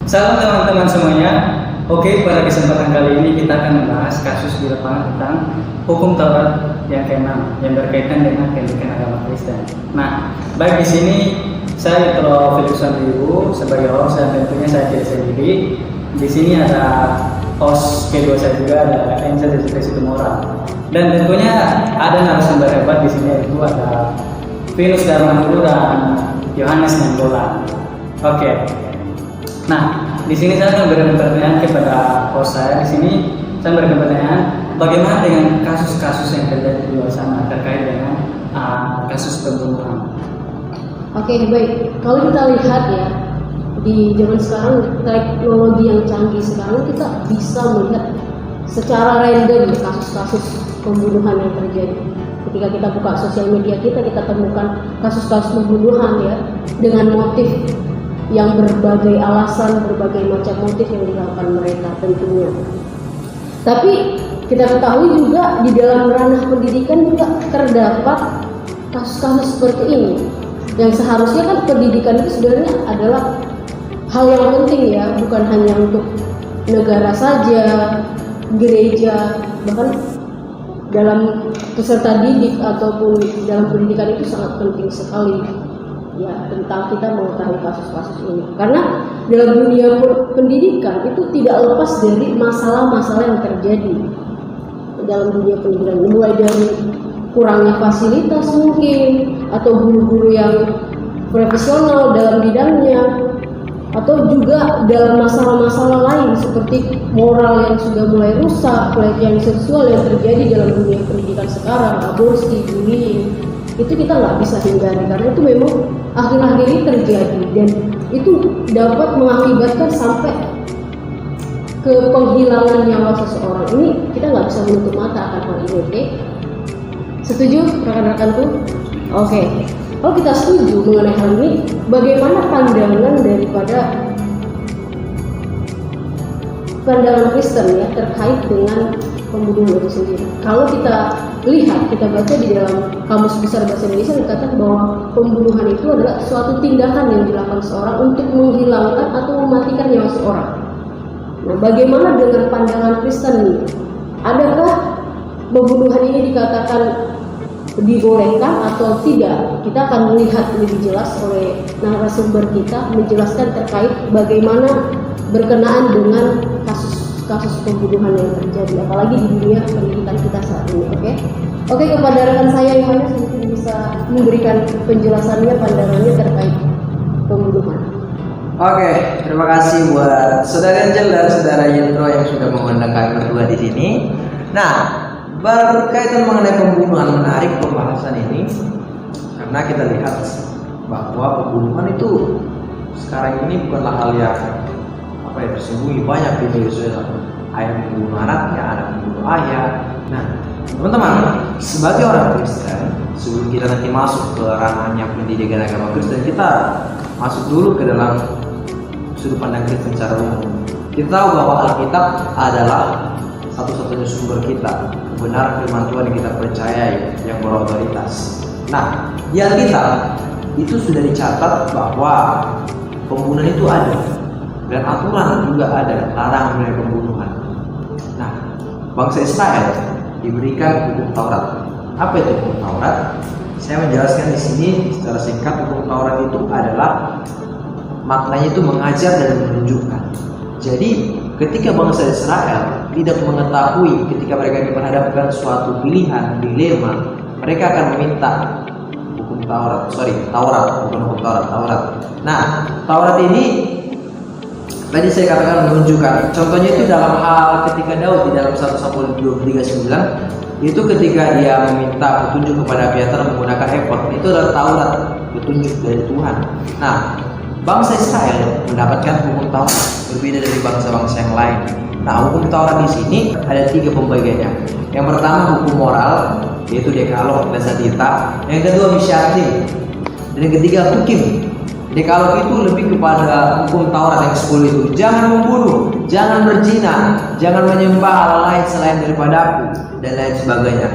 Salam teman-teman semuanya. Oke, pada kesempatan kali ini kita akan membahas kasus di lapangan tentang hukum Taurat yang ke-6 yang berkaitan dengan pendidikan agama Kristen. Nah, baik di sini saya Prof. Philip Sandribu sebagai host dan tentunya saya tidak sendiri. Di sini ada host kedua saya juga, ada Angel Jessica Situmorang. Dan tentunya ada narasumber hebat di sini, yaitu ada Venus Darmanulu dan Yohanes Nanggola. Oke. Nah, di sini saya akan berikan pertanyaan kepada host saya. Di sini saya berikan pertanyaan, bagaimana dengan kasus-kasus yang terjadi di luar sana terkait dengan kasus pembunuhan? Oke, baik. Kalau kita lihat ya, di zaman sekarang teknologi yang canggih sekarang kita bisa melihat secara random kasus-kasus pembunuhan yang terjadi. Ketika kita buka sosial media kita temukan kasus-kasus pembunuhan ya dengan motif yang berbagai alasan, berbagai macam motif yang dilakukan mereka tentunya. Tapi kita ketahui juga di dalam ranah pendidikan juga terdapat kasus-kasus seperti ini. Yang seharusnya kan pendidikan itu sebenarnya adalah hal yang penting ya, bukan hanya untuk negara saja, gereja, bahkan dalam peserta didik ataupun dalam pendidikan itu sangat penting sekali. Ya, tentang kita mengetahui kasus-kasus ini, karena dalam dunia pendidikan itu tidak lepas dari masalah-masalah yang terjadi dalam dunia pendidikan, mulai dari kurangnya fasilitas mungkin, atau guru-guru yang profesional dalam bidangnya, atau juga dalam masalah-masalah lain seperti moral yang sudah mulai rusak, pelecehan seksual yang terjadi dalam dunia pendidikan sekarang, aborsi, bullying. Itu kita nggak bisa hindari karena itu memang akhir-akhir ini terjadi dan itu dapat mengakibatkan sampai ke penghilangan nyawa seseorang. Ini kita nggak bisa menutup mata akan hal ini, oke? Setuju rekan-rekanku? Oke. Kalau kita setuju mengenai hal ini, bagaimana pandangan Kristen ya terkait dengan pembunuhan itu sendiri? Kalau kita lihat, kita baca di dalam Kamus Besar Bahasa Indonesia dikatakan bahwa pembunuhan itu adalah suatu tindakan yang dilakukan seorang untuk menghilangkan atau mematikan nyawa seorang. Nah, bagaimana dengan pandangan Kristen ini? Adakah pembunuhan ini dikatakan dibolehkan atau tidak? Kita akan melihat lebih jelas oleh narasumber kita menjelaskan terkait bagaimana berkenaan dengan kasus pembunuhan yang terjadi, apalagi di dunia pendidikan kita saat ini. Oke, kepada rekan saya Yohanes mungkin bisa memberikan penjelasannya, pandangannya terkait pembunuhan. Oke, terima kasih buat Saudara Angel dan Saudara Yendro yang sudah mengundang kami berdua di sini. Nah, berkaitan mengenai pembunuhan, menarik pembahasan ini karena kita lihat bahwa pembunuhan itu sekarang ini bukanlah hal yang tersembunyi. Banyak gitu ya, ayah membunuh anaknya, anak membunuh ayah. Nah, teman-teman, sebagai orang Kristen, sebelum kita nanti masuk ke ranahnya pendidikan agama Kristen, kita masuk dulu ke dalam sudut pandang Kristen secara umum. Kita tahu bahwa Alkitab adalah satu-satunya sumber kita, kebenaran firman Tuhan yang kita percayai, yang berotoritas. Nah, di Alkitab itu sudah dicatat bahwa pembunuhan itu ada. Dan aturan juga ada, larangan mengenai pembunuhan. Nah, bangsa Israel diberikan hukum Taurat. Apa itu hukum Taurat? Saya menjelaskan di sini secara singkat. Hukum Taurat itu adalah maknanya itu mengajar dan menunjukkan. Jadi, ketika bangsa Israel tidak mengetahui ketika mereka diperhadapkan suatu pilihan, dilema, mereka akan meminta Taurat. Nah, Taurat ini tadi saya katakan menunjukkan. Contohnya itu dalam hal ketika Daud di dalam 1 Samuel 23:9 itu ketika dia meminta petunjuk kepada Abiatar menggunakan efod, itu adalah Taurat, petunjuk dari Tuhan. Nah, bangsa Israel mendapatkan hukum Taurat berbeda dari bangsa-bangsa yang lain. Nah, hukum Taurat di sini ada 3 pembagiannya. Yang pertama hukum moral, yaitu Dekalog dan Sadita. Yang kedua Misyatim, dan yang ketiga Hukim. Dekalog itu lebih kepada hukum Taurat yang 10 itu. Jangan membunuh, jangan berzina, jangan menyembah hal lain selain daripada aku, dan lain sebagainya.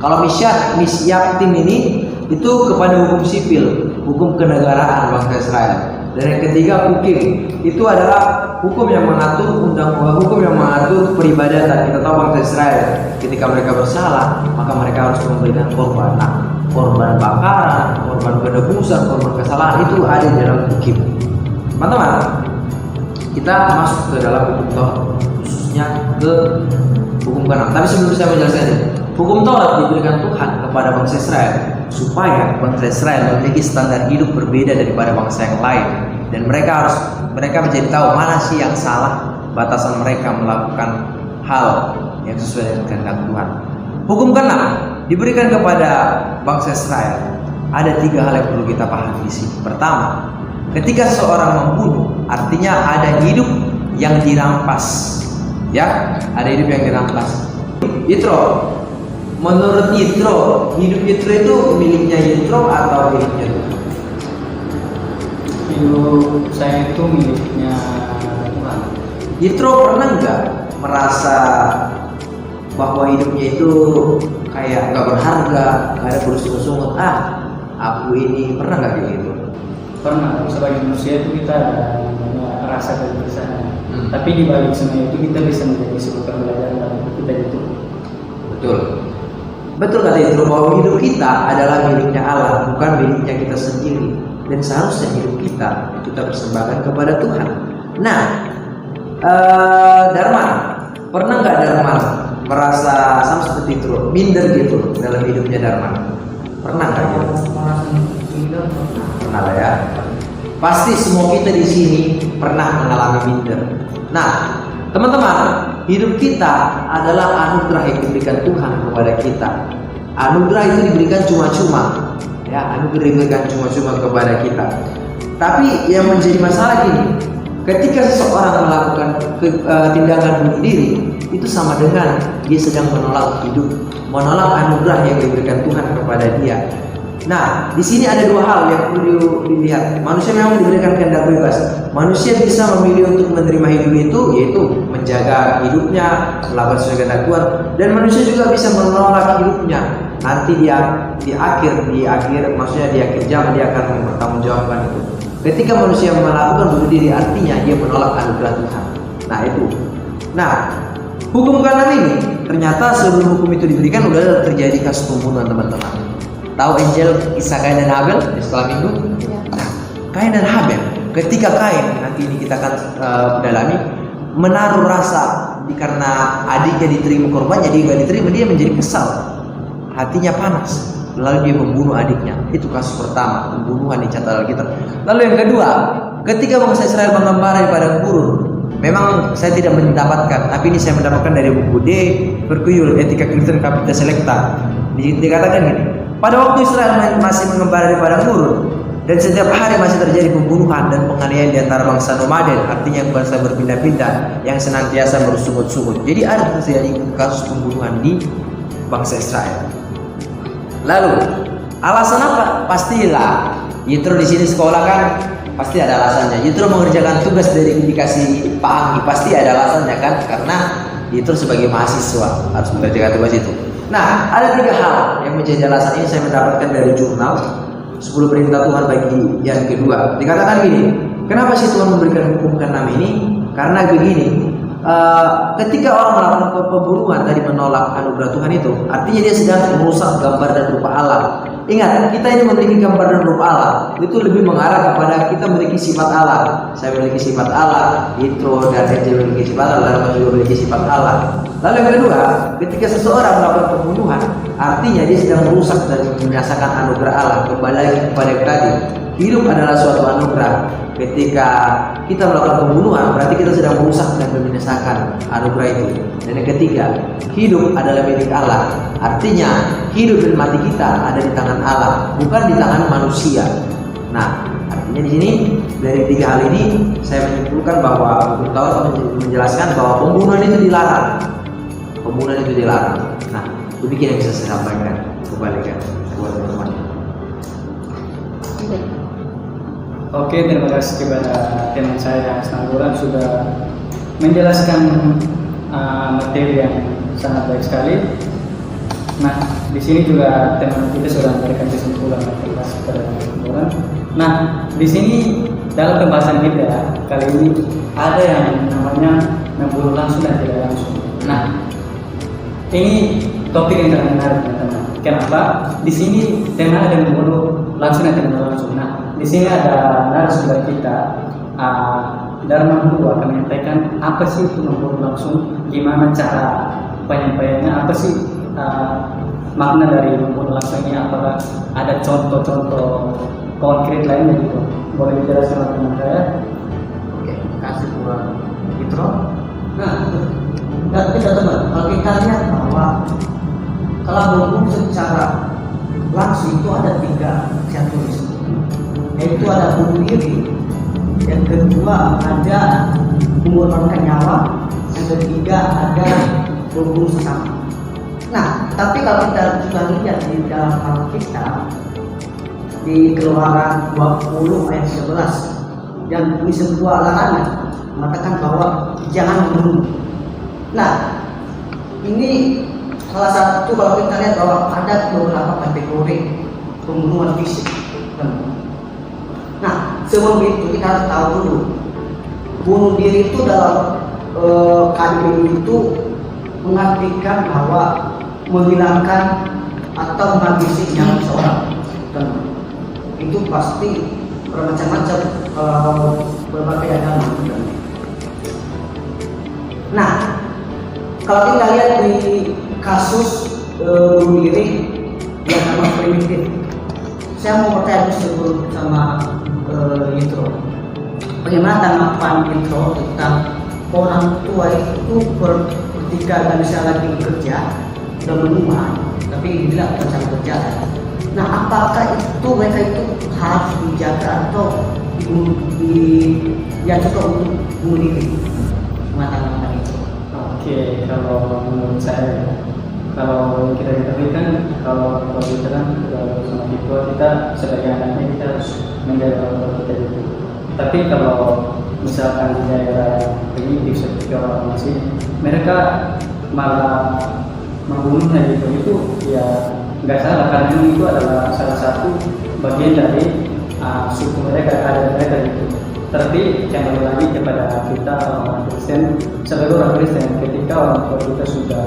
Kalau Misyatim ini itu kepada hukum sipil, hukum kenegaraan bangsa Israel. Dan yang ketiga hukim, itu adalah hukum yang mengatur hukum yang mengatur peribadatan. Kita tahu bangsa Israel ketika mereka bersalah maka mereka harus memberikan korban. Nah, korban bakaran, korban penebusan, korban kesalahan itu ada di dalam hukum. Teman-teman, kita masuk ke dalam hukum Taurat, khususnya ke hukum ke-6. Tapi sebelum saya menjelaskan ini, hukum Taurat diberikan Tuhan kepada bangsa Israel supaya bangsa Israel memiliki standar hidup berbeda daripada bangsa yang lain, dan mereka menjadi tahu mana sih yang salah, batasan mereka melakukan hal yang sesuai dengan kehendak Tuhan. Hukum ke-6 diberikan kepada bangsa Israel. Ada 3 hal yang perlu kita pahami di sini. Pertama, ketika seseorang membunuh, artinya ada hidup yang dirampas. Ya, ada hidup yang dirampas. Yitro, menurut Yitro, hidup Yitro itu miliknya Yitro atau miliknya Tuhan? Hidup saya itu miliknya Tuhan. Yitro pernah nggak merasa bahwa hidupnya itu kayak nggak berharga, nggak ada bersungut-sungut? Aku ini pernah nggak kayak gitu? Pernah. Sebagai manusia itu kita ada namanya rasa kebersamaan. Tapi di balik semua itu kita bisa menjadi sebuah pembelajaran dalam hidup kita itu. Betul kata Yitro, bahwa hidup kita adalah miliknya Allah, bukan miliknya kita sendiri. Dan seharusnya hidup kita persembahkan kepada Tuhan. Nah, Darman, pernah nggak Darman merasa sama seperti Yitro, minder gitu dalam hidupnya Darman? Pernah nggak gitu? Pernah lah ya. Pasti semua kita di sini pernah mengalami minder. Nah, teman-teman, hidup kita adalah anugerah yang diberikan Tuhan kepada kita. Anugerah itu diberikan cuma-cuma, ya, anugerah diberikan cuma-cuma kepada kita. Tapi yang menjadi masalah gini, ketika seseorang melakukan tindakan bunuh diri, itu sama dengan dia sedang menolak hidup, menolak anugerah yang diberikan Tuhan kepada dia. Nah, di sini ada 2 hal yang perlu dilihat. Manusia memang diberikan kehendak bebas. Manusia bisa memilih untuk menerima hidup itu, yaitu menjaga hidupnya, melakukan sesuai kehendak Tuhan. Dan manusia juga bisa menolak hidupnya. Nanti di akhir zaman dia akan mempertanggungjawabkan itu. Ketika manusia melakukan bunuh diri, artinya dia menolak anugerah Tuhan. Nah, itu. Nah, hukum ke-6 ini ternyata sebelum hukum itu diberikan udah terjadi kasus pembunuhan, teman-teman. Tahu Angel kisah Kain dan Habel di sekolah minggu? Ya. Nah, Kain dan Habel, ketika Kain, nanti ini kita akan dalami, menaruh rasa karena adiknya diterima korbannya, dia nggak diterima, dia menjadi kesal, hatinya panas, lalu dia membunuh adiknya. Itu kasus pertama, pembunuhan di catatan Alkitab. Lalu yang kedua, ketika bangsa Israel mengembara di padang gurun, memang saya tidak mendapatkan, tapi ini saya mendapatkan dari buku D. Perkuyul, Etika Kristen Kapita Selecta. Dikatakan gini, pada waktu Israel masih mengembara di padang gurun dan setiap hari masih terjadi pembunuhan dan penganiayaan di antara bangsa nomaden, artinya bangsa berpindah-pindah yang senantiasa bersungut-sungut. Jadi ada terjadi kasus pembunuhan di bangsa Israel. Lalu alasan apa? Pastilah Yitro di sini sekolah kan, pasti ada alasannya. Yitro mengerjakan tugas dari indikasi Pak Anggi, pasti ada alasannya kan, karena Yitro sebagai mahasiswa harus mengerjakan tugas itu. Nah, ada 3 hal yang menjadi alasan ini saya mendapatkan dari jurnal 10 perintah Tuhan bagi yang kedua. Dikatakan gini, kenapa sih Tuhan memberikan hukum ke-6 ini? Karena begini, ketika orang melakukan pembunuhan tadi menolak anugerah Tuhan itu, artinya dia sedang merusak gambar dan rupa Allah. Ingat, kita ini memiliki gambar dan rupa Allah, itu lebih mengarah kepada kita memiliki sifat Allah. Saya memiliki sifat Allah, Yitro dan Angel memiliki sifat Allah, dan juga memiliki sifat Allah. Lalu yang kedua, ketika seseorang melakukan pembunuhan, artinya dia sedang merusak dan menyaksikan anugerah Allah. Kembali lagi kepada yang tadi, hidup adalah suatu anugerah. Ketika kita melakukan pembunuhan, berarti kita sedang merusak dan membinasakan anugerah itu. Dan yang ketiga, hidup adalah milik Allah. Artinya, hidup dan mati kita ada di tangan Allah, bukan di tangan manusia. Nah, artinya di sini dari 3 hal ini saya menyimpulkan bahwa hukum Taurat menjelaskan bahwa pembunuhan itu dilarang. Pembunuhan itu dilarang. Nah, demikian yang bisa saya sampaikan. Kembalikan buat teman-teman. Oke, terima kasih kepada teman saya Nanggolan sudah menjelaskan materi yang sangat baik sekali. Nah, di sini juga teman kita sudah memberikan kesimpulan kepada Nanggolan. Nah, di sini dalam pembahasan kita kali ini ada yang namanya membunuh langsung dan tidak langsung. Nah, ini topik yang sangat menarik teman-teman. Kenapa? Di sini tema ada membunuh langsung dan tidak langsung. Nah, di sini ada narasumber kita, Dharma Guru akan menyampaikan apa sih itu membunuh langsung, gimana cara penyampaiannya, apa sih makna dari membunuh langsung ini, apakah ada contoh-contoh konkret lainnya gitu. Boleh dijelaskan teman saya? Oke, kasih buat intro. Nah, dan teman-teman, kalau kita lihat bahwa kalau membunuh secara langsung itu ada 3 kategori, yaitu ada bunuh diri, yang kedua ada mengorbankan nyawa, yang ketiga ada membunuh sesama. Nah, tapi kalau kita juga lihat di dalam Alkitab di Keluaran 20 ayat 11 yang ini sebuah larangan mengatakan bahwa jangan membunuh. Nah, ini salah satu kalau kita lihat bahwa ada beberapa kategori pembunuhan fisik. Nah, sebelum itu kita harus tahu dulu bunuh diri itu dalam KBBI itu mengartikan bahwa menghilangkan atau menghabisi nyawa seorang. Itu pasti bermacam-macam berbagai agama. Nah, kalau kita lihat di kasus bunuh diri yang sama primitif, saya mau bertanya dulu sama intro. Bagaimana tanggapan intro tentang orang tua itu ketika nggak bisa lagi bekerja, udah menua, tapi dibilang nggak bisa bekerja. Nah, apakah itu mereka itu harus dijaga atau diajukan untuk bunuh diri? Tanggapan itu. Oke, kalau menurut saya, kalau kita ketahui kan, kalau kita kan sama tua kita sebagai anaknya kita harus menjaga orang kita itu. Tapi kalau misalkan di daerah ini seperti orang masih, mereka malah membunuhnya gitu, itu ya nggak salah karena itu adalah salah satu bagian dari suku mereka, ada mereka gitu. Tapi kembali lagi kepada kita orang Kristen, sebagai orang Kristen, ketika orang tua kita sudah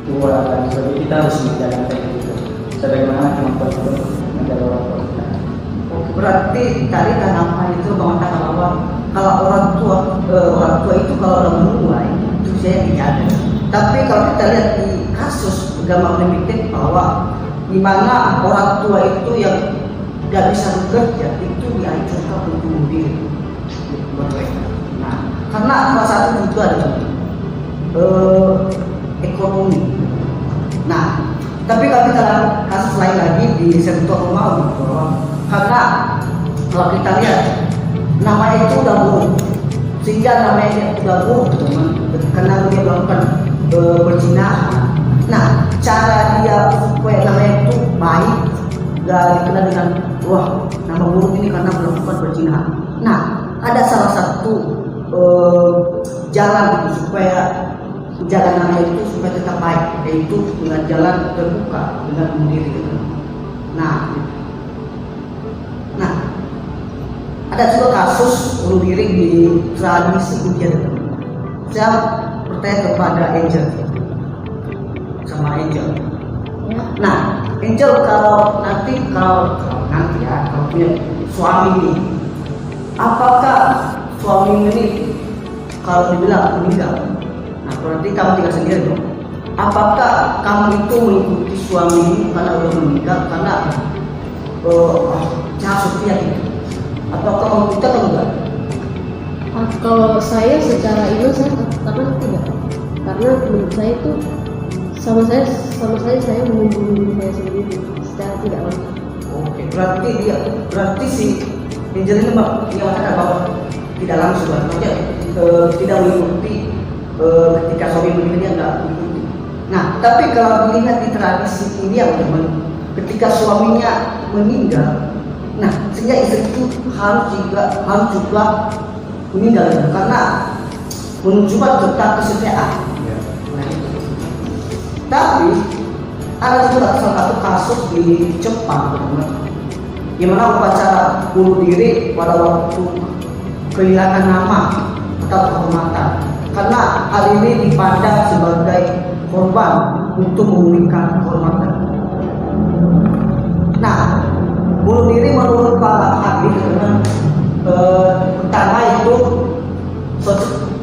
tua dan sebagainya, kita harus menjalankan itu. Sebagaimana kemampuan kita menjaga orang tua kita. Oke, berarti tadi tanggapan itu mengatakan bahwa kalau orang tua itu kalau udah menua itu saya dijaga. Tapi kalau kita lihat di kasus agama primitif bahwa di mana orang tua itu yang tidak bisa bekerja itu diajarkan untuk bunuh diri. Nah, karena salah satu juga adalah ekonomi. Nah, tapi kalau kita lihat kasus lain lagi di sektor Romawi, karena kalau kita lihat namanya itu udah buruk, sehingga namanya udah buruk karena dia melakukan perzinahan. Nah, cara dia supaya namanya itu baik gak dikenal dengan wah nama buruk ini karena melakukan perzinahan. Nah, ada salah satu jalan itu supaya jalan namanya itu supaya tetap baik, yaitu dengan jalan terbuka dengan bunuh diri. Nah, ada juga kasus bunuh diri di tradisi India. Saya bertanya kepada Angel sama Angel. Nah, Angel kalau nanti ya kalau punya suami ini, apakah suami ini kalau dibilang meninggal, nah berarti kamu tinggal sendiri dong. Apakah kamu itu mengikuti suami ini karena udah meninggal karena cara setia gitu? Atau kamu kita atau enggak? Kalau saya secara iman saya katakan tidak, karena menurut saya itu sama saya membunuh diri saya sendiri secara tidak langsung. Oke, berarti si Angel ini mengatakan bahwa tidak langsung, maksudnya tidak mengikuti ketika suami meninggal dia nggak mengikuti. Nah, tapi kalau dilihat di tradisi India teman, ketika suaminya meninggal, nah sehingga istri itu harus juga meninggal karena menunjukkan tentang kesetiaan. Tapi ada juga salah satu kasus di Jepang, Gimana upacara bunuh diri pada waktu kehilangan nama atau kehormatan, karena hal ini dipandang sebagai korban untuk memulihkan kehormatan. Nah, bunuh diri menurut para ahli pertama itu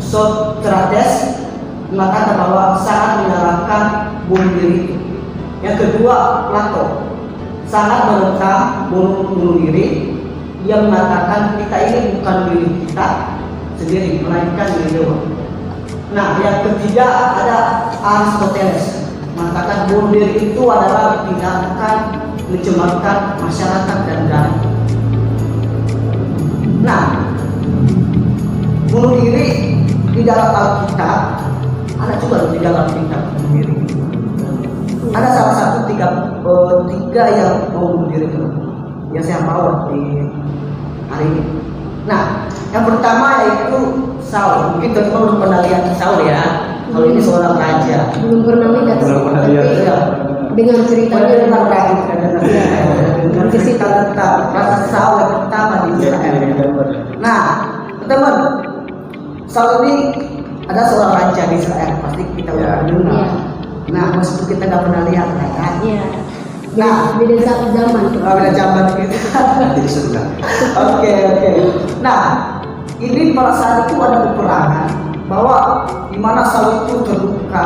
Socrates mengatakan bahwa sangat menyarankan bunuh diri. Yang kedua, Plato sangat menentang bunuh diri. Dia mengatakan kita ini bukan milik kita sendiri, melainkan milik Dewa. Nah, yang ketiga ada Aristoteles mengatakan bunuh diri itu adalah tindakan mencemarkan masyarakat dan negara. Nah, bunuh diri di dalam Alkitab ada juga di dalam kitab bunuh diri. Ada salah satu tiga yang mau bunuh diri itu yang saya bawa di hari ini. Nah, yang pertama yaitu Saul. Mungkin teman-teman belum pernah lihat Saul ya. Kalau ini seorang raja. Belum pernah lihat. Belum pernah lihat. Iya. Dengan ceritanya Tentang rakyat dengan cerita tentang rasa Saul yang pertama di Israel. Nah, teman, Saul ini ada seorang raja di Israel. Pasti kita udah dengar. Iya. Nah, meskipun kita nggak pernah lihat kan? Iya. Nah, beda zaman. beda zaman gitu. Nanti di surga. Oke. Nah, ini pada saat itu ada peperangan bahwa di mana Saul itu terluka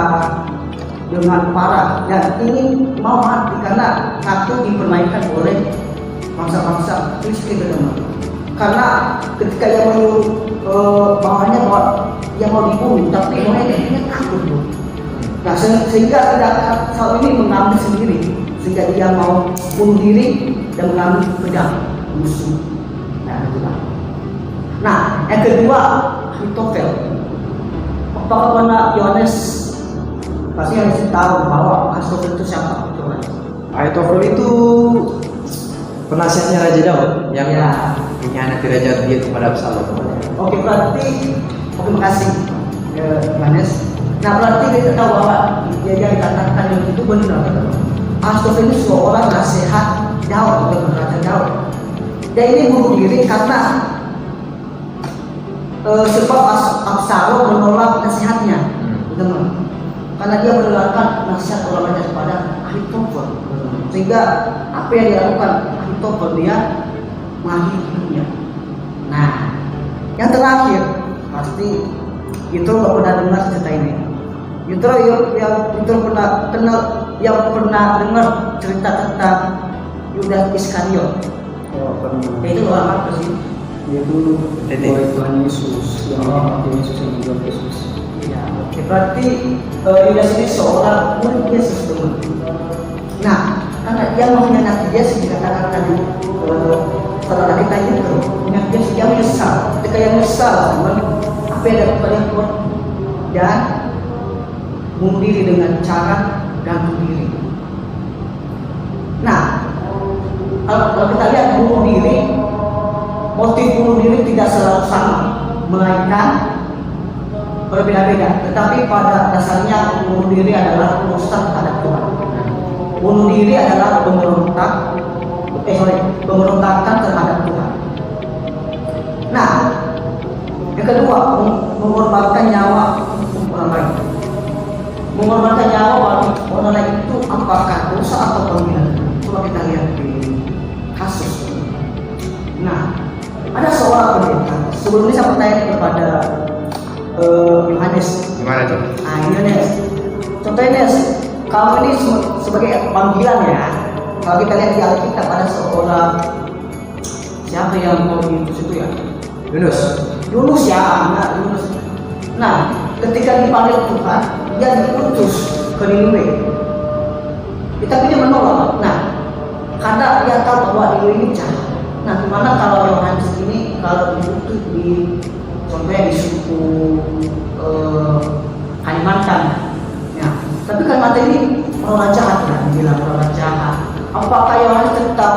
dengan parah dan ingin mau mati karena takut dipermainkan oleh bangsa-bangsa Filistin teman. Karena ketika ia menyuruh bawahnya bahwa dia mau dibunuh, tapi orangnya takut tuh. Nah, sehingga tidak Saul ini mengambil sendiri, sehingga dia mau bunuh diri dan mengambil pedang musuh. Nah, yang kedua, Ahitofel. Apakah pernah Yohanes pasti harus tahu bahwa Ahitofel itu siapa? Ahitofel itu penasihatnya Raja Daud yang mengkhianati Raja dia kepada Absalom. Oke, berarti makasih Yohanes. Nah, berarti kita tahu bahwa dia dikatakan yang itu benar. Ahitofel ini seorang nasihat Daud, bukan Raja Daud. Dan ini bunuh diri karena sebab Absalom menolak nasihatnya, teman. Karena dia mendengarkan nasihat orang raja kepada Ahitofel, sehingga apa yang dilakukan Ahitofel dia mengakhiri hidupnya. Nah, yang terakhir pasti Yitro nggak pernah dengar cerita ini. Yitro yang pernah dengar cerita tentang Yudas Iskariot. Oh, pernah. Itu orang apa sih? Itu murid Tuhan Yesus yang mengikuti Yesus yang menjual Yesus. Ya, oke. Berarti Yudas ini seorang murid Yesus teman. Nah, karena dia mengkhianati Yesus dikatakan tadi saudara kita itu mengkhianati dia menyesal. Ketika dia menyesal, teman, apa yang dapat dia buat dan bunuh diri dengan cara gantung diri. Nah, kalau kita lihat bunuh diri, motif bunuh diri tidak selalu sama, melainkan berbeda-beda. Tetapi pada dasarnya bunuh diri adalah urusan terhadap Tuhan. Bunuh diri adalah pemberontakan terhadap Tuhan. Nah, yang kedua, mengorbankan nyawa orang lain. Mengorbankan nyawa orang lain itu apakah dosa atau panggilan? Coba kita lihat di kasus. Nah, ada seorang pendeta. Sebelum ini saya bertanya kepada Yohanes. Gimana tuh? Yohanes, contohnya kamu ini sebagai panggilan ya. Kalau kita lihat di Alkitab ada seorang siapa yang mau diutus itu ya? Yunus ya, Yunus. Nah, ketika dipanggil Tuhan, dia diutus ke Niniwe. Tapi dia menolak. Nah, karena dia tahu bahwa Niniwe ini jahat. Nah, gimana kalau Yohanes ini kalau diutus di contohnya di suku Kalimantan, ya. Tapi Kalimantan ini orang jahat ya, dibilang orang jahat. Apakah Yohanes tetap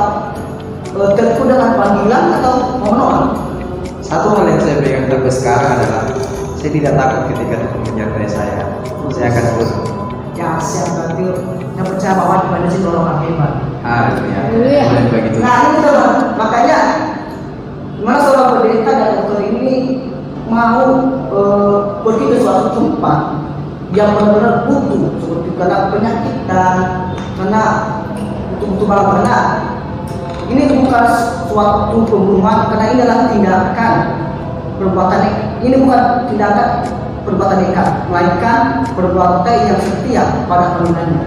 terku dengan panggilan atau mau menolak? Satu hal yang saya berikan sampai sekarang adalah saya tidak takut ketika Tuhan menyertai saya akan urus. yang siap berarti yang percaya bahwa di mana situ orang hebat. Haleluya. Dan begitu. Nah ini teman, makanya mana seorang pendeta dan dokter ini mau pergi ke suatu tempat yang benar-benar butuh seperti karena penyakit dan karena butuh benar. Ini bukan suatu pembunuhan karena ini adalah tindakan perbuatan, ini bukan tindakan perbuatan nekat, melainkan perbuatan yang setia pada panggilannya.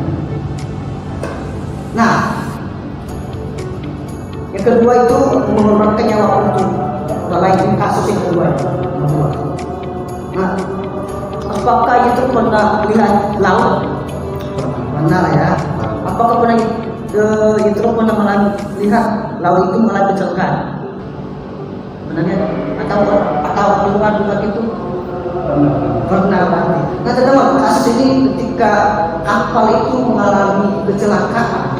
Nah, yang kedua itu mengorbankan nyawa untuk orang lain. Ini kasus yang kedua. Nah, apakah itu pernah lihat laut? Benar ya. Apakah pernah itu pernah melihat laut itu mengalami kecelakaan? Benarnya atau lingkungan itu pernah berarti. Nah teman-teman, kasus ini ketika kapal itu mengalami kecelakaan,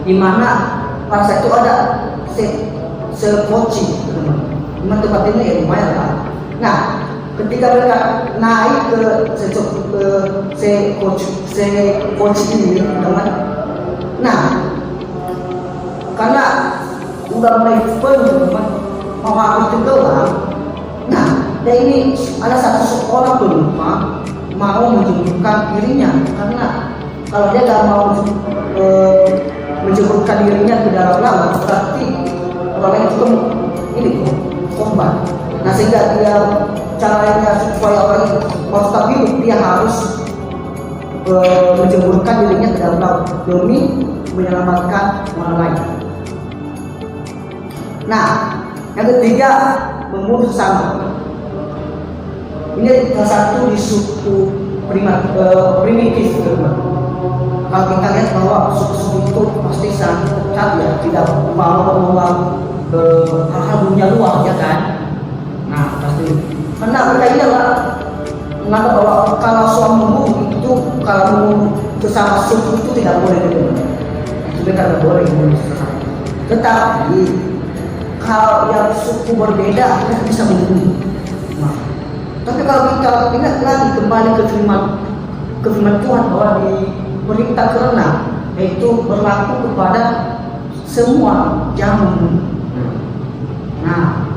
di mana pada saat itu ada sekoci, teman-teman. Tempat ini ya lumayan lah. Nah, ketika mereka naik ke sekoci ini, teman. Nah, karena udah mulai penuh, teman, mau habis tenggelam. Nah, dan ini ada satu sekolah penumpang mau menjemputkan dirinya karena kalau dia nggak mau menjemputkan dirinya ke dalam laut berarti orang lain itu ini korban. Nah sehingga dia caranya supaya orang itu mau tetap hidup dia harus menjemputkan dirinya ke dalam laut demi menyelamatkan orang lain. Nah yang ketiga membunuh sesama. Ini salah satu di suku primitif, teman. Kalau kita lihat bahwa suku-suku itu pasti sangat ya, tidak mau hal-hal dunia luar, ya kan? Nah, pasti. Karena mereka ini adalah menganggap bahwa kalau suami membunuh itu, kalau membunuh sesama suku itu tidak boleh, teman. Mereka tidak boleh membunuh sesama. Tetapi kalau yang suku berbeda, mereka bisa membunuh. Nah, tapi kalau kita ingat lagi kembali ke firman Tuhan bahwa di perintah ke-6 yaitu berlaku kepada semua yang membunuh. Nah,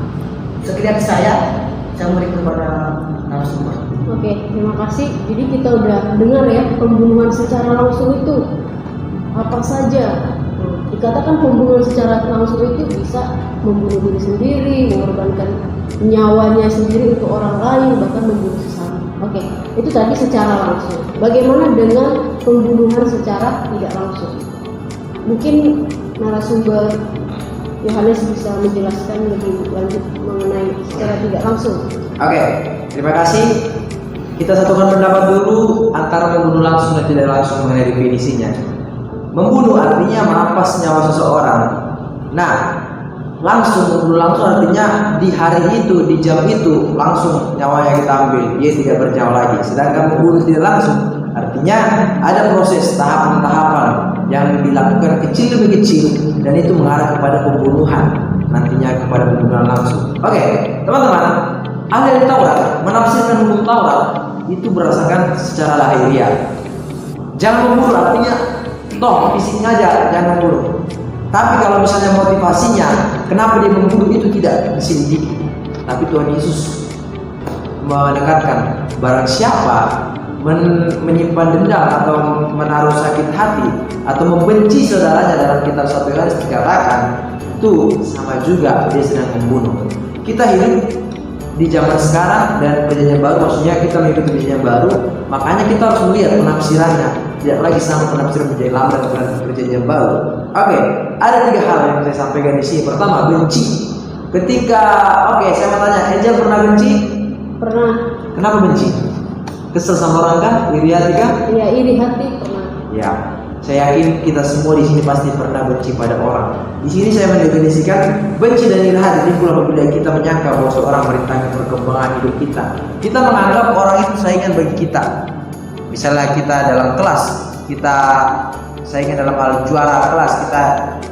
sekian saya beri kepada narasumber. Oke, terima kasih. Jadi kita udah dengar ya pembunuhan secara langsung itu apa saja. Dikatakan pembunuhan secara langsung itu bisa membunuh diri sendiri, mengorbankan nyawanya sendiri untuk orang lain, bahkan membunuh sesama. Oke, itu tadi secara langsung. Bagaimana dengan pembunuhan secara tidak langsung? Mungkin narasumber Yohanes bisa menjelaskan lebih lanjut mengenai secara tidak langsung. Oke, terima kasih. Kita satukan pendapat dulu antara membunuh langsung dan tidak langsung mengenai definisinya. Membunuh artinya merampas nyawa seseorang. Nah, langsung membunuh langsung artinya di hari itu, di jam itu langsung nyawanya kita ambil, dia tidak bernyawa lagi. Sedangkan membunuh tidak langsung artinya ada proses tahapan-tahapan yang dilakukan kecil demi kecil dan itu mengarah kepada pembunuhan, nantinya kepada pembunuhan langsung. Oke, teman-teman, ahli Taurat menafsirkan hukum Taurat itu berdasarkan secara lahiriah. Jangan membunuh artinya toh fisiknya aja jangan membunuh. Tapi kalau misalnya motivasinya kenapa dia membunuh itu tidak diselidiki. Tapi Tuhan Yesus mendekatkan barang siapa menyimpan dendam atau menaruh sakit hati atau membenci saudaranya, dalam kitab 1 Yohanes dikatakan itu sama juga dia sedang membunuh. Kita hidup di zaman sekarang dan perjanjian baru, maksudnya kita mengikuti perjanjian baru, makanya kita harus melihat penafsirannya, tidak lagi sama penafsiran perjanjian lama dan perjanjian baru. Oke, ada 3 hal yang saya sampaikan di sini. Pertama, benci. Ketika saya mau tanya, Angel pernah benci? Pernah. Kenapa benci? Kesel sama orang kan? Iri hati kan? Iya, iri hati pernah. Ya, saya yakin kita semua di sini pasti pernah benci pada orang. Di sini saya mendefinisikan benci dan iri hati timbul apabila kita menyangka bahwa seorang merintangi perkembangan hidup kita. Kita menganggap orang itu saingan bagi kita. Misalnya kita dalam kelas, kita saingan dalam hal juara kelas, kita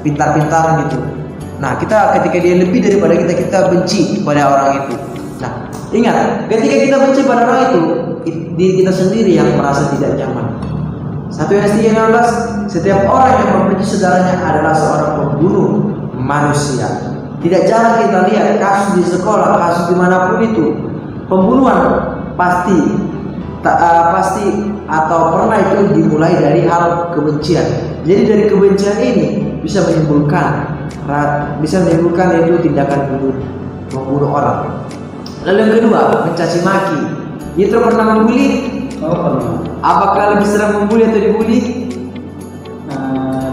pintar-pintaran gitu. Nah, kita ketika dia lebih daripada kita benci pada orang itu. Nah, Ingat, ketika kita benci pada orang itu, diri kita sendiri yang merasa tidak nyaman. 1 Yohanes 3:16, setiap orang yang membenci saudaranya adalah seorang pembunuh manusia. Tidak jarang kita lihat kasus di sekolah, kasus dimanapun itu, pembunuhan pasti atau pernah itu dimulai dari hal kebencian. Jadi dari kebencian ini bisa menimbulkan itu tindakan membunuh orang. Lalu yang kedua, mencaci maki. Yitro pernah membuli? Oh, pernah. Apakah lebih sering membuli atau dibully?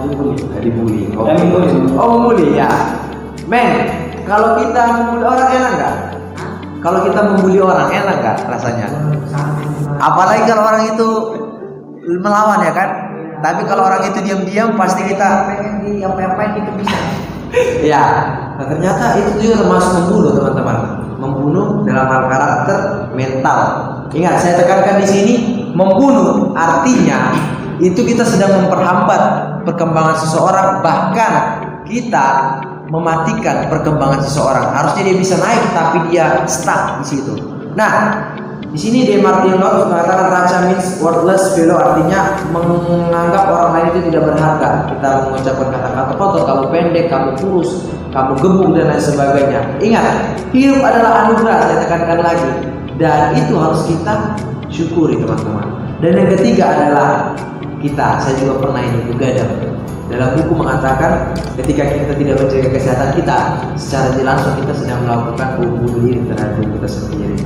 Dibully. Dibully. Membuli. Oh, membuli ya. Men, kalau kita membuli orang enak nggak? Kalau kita membuli orang enak nggak rasanya? Apalagi kalau orang itu melawan ya kan? Tapi kalau orang itu diam-diam pasti kita pengen diapain itu bisa. ya. Nah, ternyata itu juga termasuk membunuh, teman-teman. Membunuh dalam hal karakter mental. Ingat, saya tekankan di sini, membunuh artinya itu kita sedang memperhambat perkembangan seseorang, bahkan kita mematikan perkembangan seseorang. Harusnya dia bisa naik, tapi dia stuck di situ. Nah, di sini D. Martin Luther mengatakan raca means worthless fellow, artinya menganggap orang lain itu tidak berharga. Kita mengucapkan kata-kata kotor, kamu pendek, kamu kurus, kamu gebuk dan lain sebagainya. Ingat, hidup adalah anugerah, saya tekankan lagi, dan itu harus kita syukuri, teman-teman. Dan yang ketiga adalah saya juga pernah ini begadang. Dalam buku mengatakan ketika kita tidak menjaga kesehatan kita, secara tidak langsung kita sedang melakukan bunuh diri terhadap diri kita sendiri.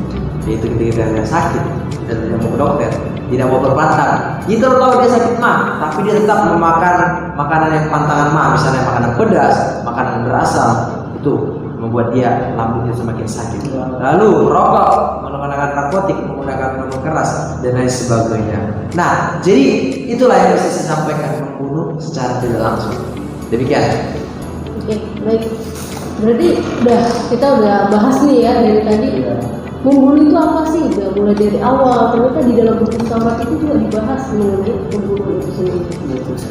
Yaitu ketika kita sakit dan tidak mau ke dokter, tidak mau berpantang. Itu tahu dia sakit mah, tapi dia tetap memakan makanan yang pantangan mah, misalnya makanan pedas, makanan berasam, itu membuat dia lambungnya semakin sakit. Lalu merokok, menggunakan narkotik, menggunakan minuman keras dan lain sebagainya. Nah, jadi itulah yang bisa saya sampaikan, membunuh secara tidak langsung. Demikian. Oke, baik. Berarti kita udah bahas nih ya dari tadi. Membunuh itu apa sih? Udah mulai dari awal. Ternyata di dalam buku Taurat itu juga dibahas mengenai pembunuhan itu sendiri.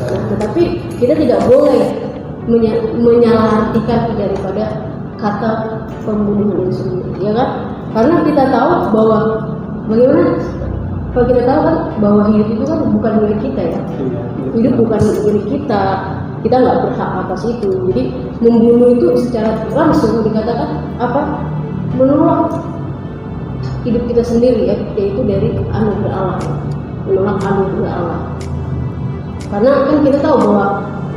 Nah, tetapi kita tidak boleh menyalahartikan daripada kata pembunuhan itu sendiri, ya kan? Karena kita tahu bahwa bagaimana? Kalau kita tahu kan bahwa hidup itu kan bukan milik kita ya. Hidup bukan milik kita. Kita nggak berhak atas itu. Jadi membunuh itu secara langsung dikatakan apa? Menolak hidup kita sendiri ya, yaitu dari anugerah Allah. Menolak anugerah Allah. Karena kan kita tahu bahwa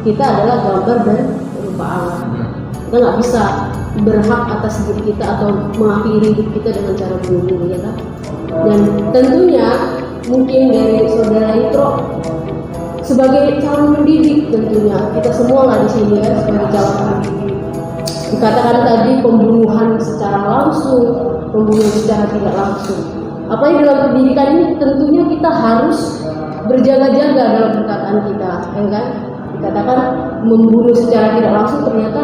kita adalah gambar dan rupa Allah. Kita nggak bisa berhak atas hidup kita atau mengakhiri hidup kita dengan cara bunuh, ya kan? Dan tentunya mungkin dari saudara Yitro sebagai calon mendidik, tentunya kita semua lah di sini ya sebagai calon mendidik. Dikatakan tadi pembunuhan secara langsung, pembunuhan secara tidak langsung. Apalagi dalam pendidikan ini tentunya kita harus berjaga-jaga dalam perkataan kita, ya kan? Dikatakan membunuh secara tidak langsung, ternyata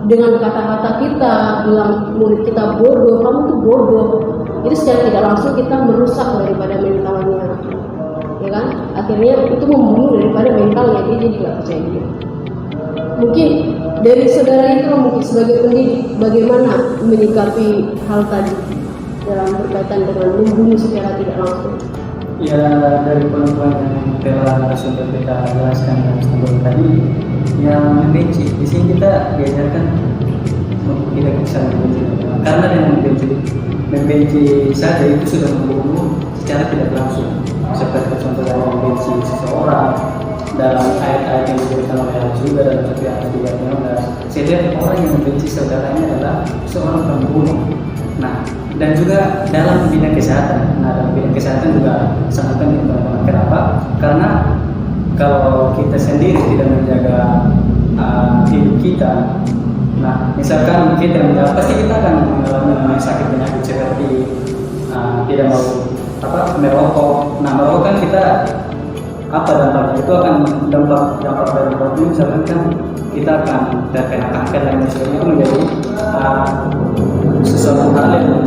dengan kata-kata kita bilang murid kita bodoh, kamu tuh bodoh, itu secara tidak langsung kita merusak daripada mentalnya, ya kan? Akhirnya itu membunuh daripada mentalnya, dia jadi nggak percaya diri. Mungkin dari saudara itu mungkin sebagai pendidik bagaimana menyikapi hal tadi dalam berkaitan dengan membunuh secara tidak langsung? Ya, dari poin-poin yang telah sudah kita jelaskan sebelum tadi, yang membenci di sini kita diajarkan untuk tidak bisa membenci, karena dengan membenci saja itu sudah membunuh secara tidak langsung. Seperti contoh dalam membenci seseorang dalam ayat-ayat yang diberikan oleh Allah juga dalam satu ayat 3:15, setiap orang yang membenci saudaranya adalah seorang pembunuh. Nah, dan juga dalam bidang kesehatan. Nah, dalam bidang kesehatan juga sangat penting, teman-teman. Kenapa? Karena kalau kita sendiri tidak menjaga hidup kita, nah, misalkan kita menjaga, pasti kita akan mengalami sakit penyakit seperti tidak mau merokok. Nah, merokok kan kita dampaknya itu akan dampak dari rokok ini, misalkan kan kita akan terkena kanker dan sebagainya, itu menjadi sesuatu hal yang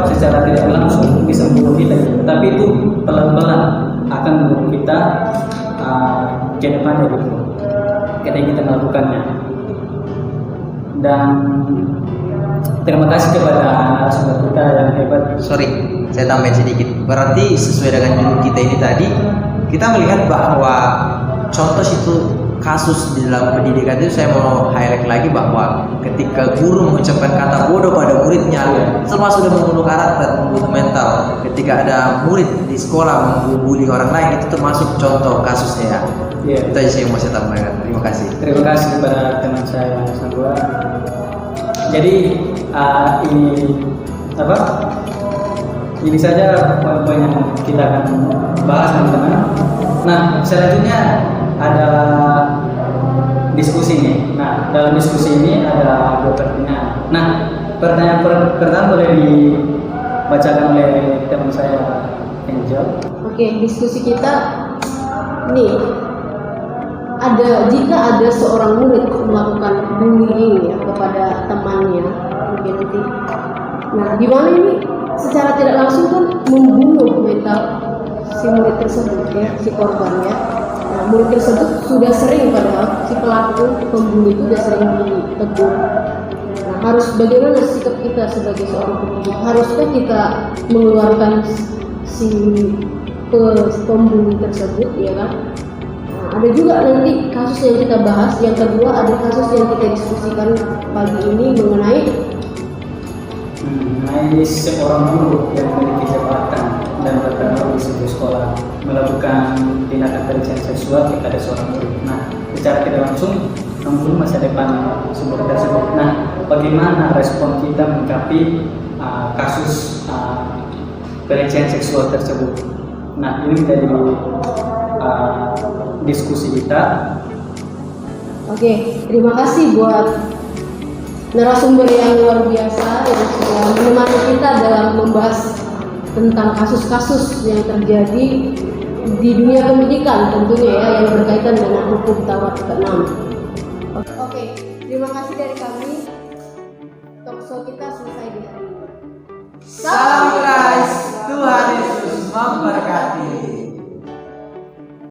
secara tidak langsung bisa membunuh kita, tapi itu pelan-pelan akan membunuh kita ke depannya gitu ketika kita melakukannya. Dan terima kasih kepada narasumber kita yang hebat. Sorry, saya tambahin sedikit. Berarti sesuai dengan judul kita ini tadi, kita melihat bahwa contoh itu kasus di dalam pendidikan itu, saya mau highlight lagi bahwa ketika guru mengucapkan kata bodoh pada muridnya, termasuk sudah membunuh karakter, membunuh mental. Ketika ada murid di sekolah membuli orang lain, itu termasuk contoh kasusnya ya. Iya. Itu aja yang mau saya tambahkan. Terima kasih. Terima kasih kepada teman saya Sangua. Jadi ini apa? Ini saja poin-poin yang kita akan bahas teman-teman. Nah, selanjutnya ada diskusi nih. Nah, dalam diskusi ini ada 2 pertanyaan. Nah, pertanyaan pertama boleh dibacakan oleh teman saya Angel. Oke, diskusi kita nih, jika ada seorang murid melakukan bullying ya kepada temannya, mungkin nanti, nah gimana ini secara tidak langsung kan membunuh mental si murid tersebut ya, si korban ya. Nah, murid tersebut sudah sering, padahal si pelaku pembunuh itu sudah sering ditegur. Nah, harus bagaimana sikap kita sebagai seorang pendidik? Haruskah kita mengeluarkan si pembunuh tersebut, ya kan? Nah, ada juga nanti kasus yang kita bahas. Yang kedua, ada kasus yang kita diskusikan pagi ini mengenai seorang guru yang memiliki jabatan dan berpengaruh di sebuah sekolah melakukan tindakan pelecehan seksual kepada seorang murid. Nah, secara tidak langsung membunuh masa depan sebuah tersebut. Nah, bagaimana respon kita menyikapi kasus pelecehan seksual tersebut? Nah, ini menjadi diskusi kita. Oke, terima kasih buat narasumber yang luar biasa yang sudah menemani kita dalam membahas tentang kasus-kasus yang terjadi di dunia pendidikan tentunya ya, yang berkaitan dengan hukum Taurat ke-6. Oke, terima kasih dari kami. Talkshow kita selesai di hari ini. Salam